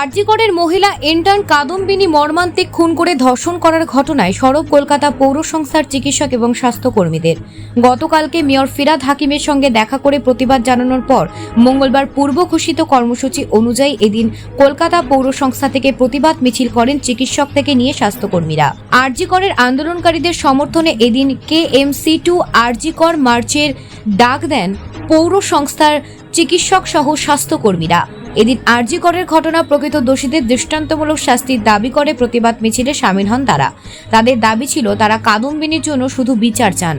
আরজিকরের মহিলা ইন্টার্ন কাদম্বিনী মর্মান্তিক খুন করে ধর্ষণ করার ঘটনায় সরব কলকাতা পৌর সংস্থার চিকিৎসক এবং স্বাস্থ্যকর্মীদের। গতকালকে মেয়র ফিরহাদ হাকিমের সঙ্গে দেখা করে প্রতিবাদ জানানোর পর মঙ্গলবার পূর্ব ঘোষিত কর্মসূচি অনুযায়ী এদিন কলকাতা পৌর সংস্থা থেকে প্রতিবাদ মিছিল করেন চিকিৎসক থেকে নিয়ে স্বাস্থ্যকর্মীরা। আরজিকরের আন্দোলনকারীদের সমর্থনে এদিন KMC টু আরজিকর মার্চের ডাক দেন পৌর সংস্থার চিকিৎসক সহ স্বাস্থ্যকর্মীরা। এদিন আরজিকরের ঘটনা প্রকৃত দোষীদের দৃষ্টান্তমূলক শাস্তির দাবি করে প্রতিবাদ মিছিলে সামিল হন তারা। তাদের দাবি ছিল তারা কাদম্বিনীর জন্য শুধু বিচার চান,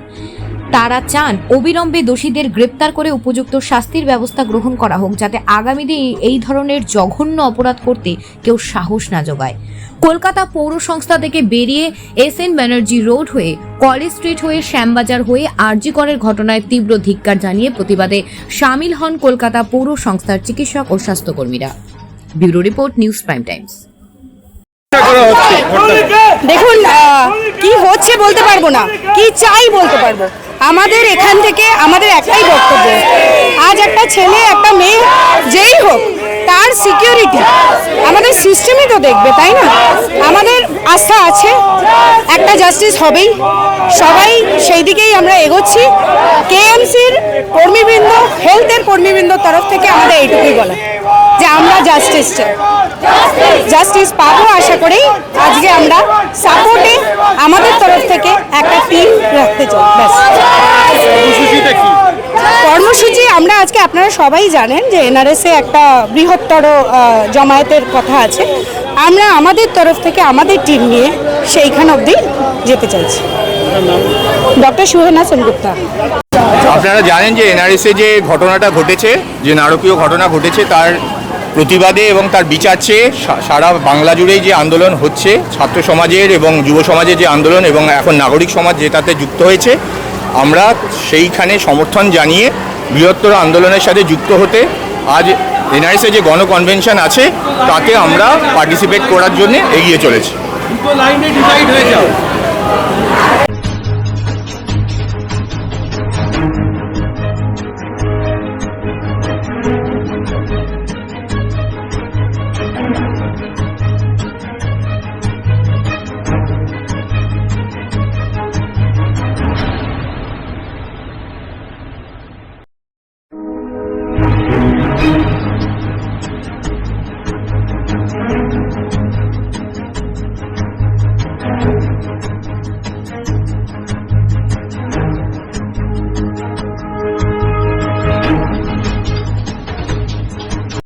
তারা চান অবিলম্বে দোষীদের গ্রেপ্তার করে উপযুক্ত শাস্তির ব্যবস্থা গ্রহণ করা হোক, যাতে আগামী দিনে এই ধরনের জঘন্য অপরাধ করতে কেউ সাহস না জোগায়। কলকাতা পৌর সংস্থা থেকে বেরিয়ে SN ব্যানার্জি রোড হয়ে কলেজ স্ট্রিট হয়ে শ্যামবাজার হয়ে আরজিকরের ঘটনায় তীব্র ধিক্কার জানিয়ে প্রতিবাদে সামিল হন কলকাতা পৌর সংস্থার চিকিৎসক ও স্বাস্থ্যকর্মীরা। Bureau report, news prime times. দেখুন, কি হচ্ছে বলতে পারবো না, কি চাই বলতে পারবো। আমাদের এখান থেকে আমাদের একটাই বক্তব্য, আজ একটা ছেলে একটা মেয়ে যেই হোক তার সিকিউরিটি আমাদের সিস্টেমই তো দেখবে, তাই না? আমাদের আস্থা আছে একটা জাস্টিস হবেই, সবাই সেই দিকেই আমরা এগোচ্ছি। KMCর কর্মীবৃন্দ, হেলথের কর্মীবৃন্দর তরফ থেকে আমাদের এইটুকুই বলা যে আমরা জাস্টিস চাই, জাস্টিস পাবো আশা করেই। আজকে আমরা সাপোর্টে আমাদের তরফ থেকে একটা টিম রাখতে চাই। ব্যাস। কর্মসূচি আমরা আজকে, আপনারা সবাই জানেন যে NRS-এ একটা বৃহত্তর জমায়েতের কথা আছে। আমরা আমাদের তরফ থেকে আমাদের টিম নিয়ে সেইখান অবধি যেতে চাইছি। ডক্টর সুহেনা সেনগুপ্তা। আপনারা জানেন যে NRS-এ যে ঘটনাটা ঘটেছে, যে নারকীয় ঘটনা ঘটেছে, তার প্রতিবাদে এবং তার বিচার চেয়ে সারা বাংলা জুড়েই যে আন্দোলন হচ্ছে, ছাত্র সমাজের এবং যুব সমাজের যে আন্দোলন এবং এখন নাগরিক সমাজ যেটাতে যুক্ত হয়েছে, আমরা সেইখানে সমর্থন জানিয়ে বৃহত্তর আন্দোলনের সাথে যুক্ত হতে আজ NRS-এ যে গণকনভেনশন আছে তাতে আমরা পার্টিসিপেট করার জন্য এগিয়ে চলেছি।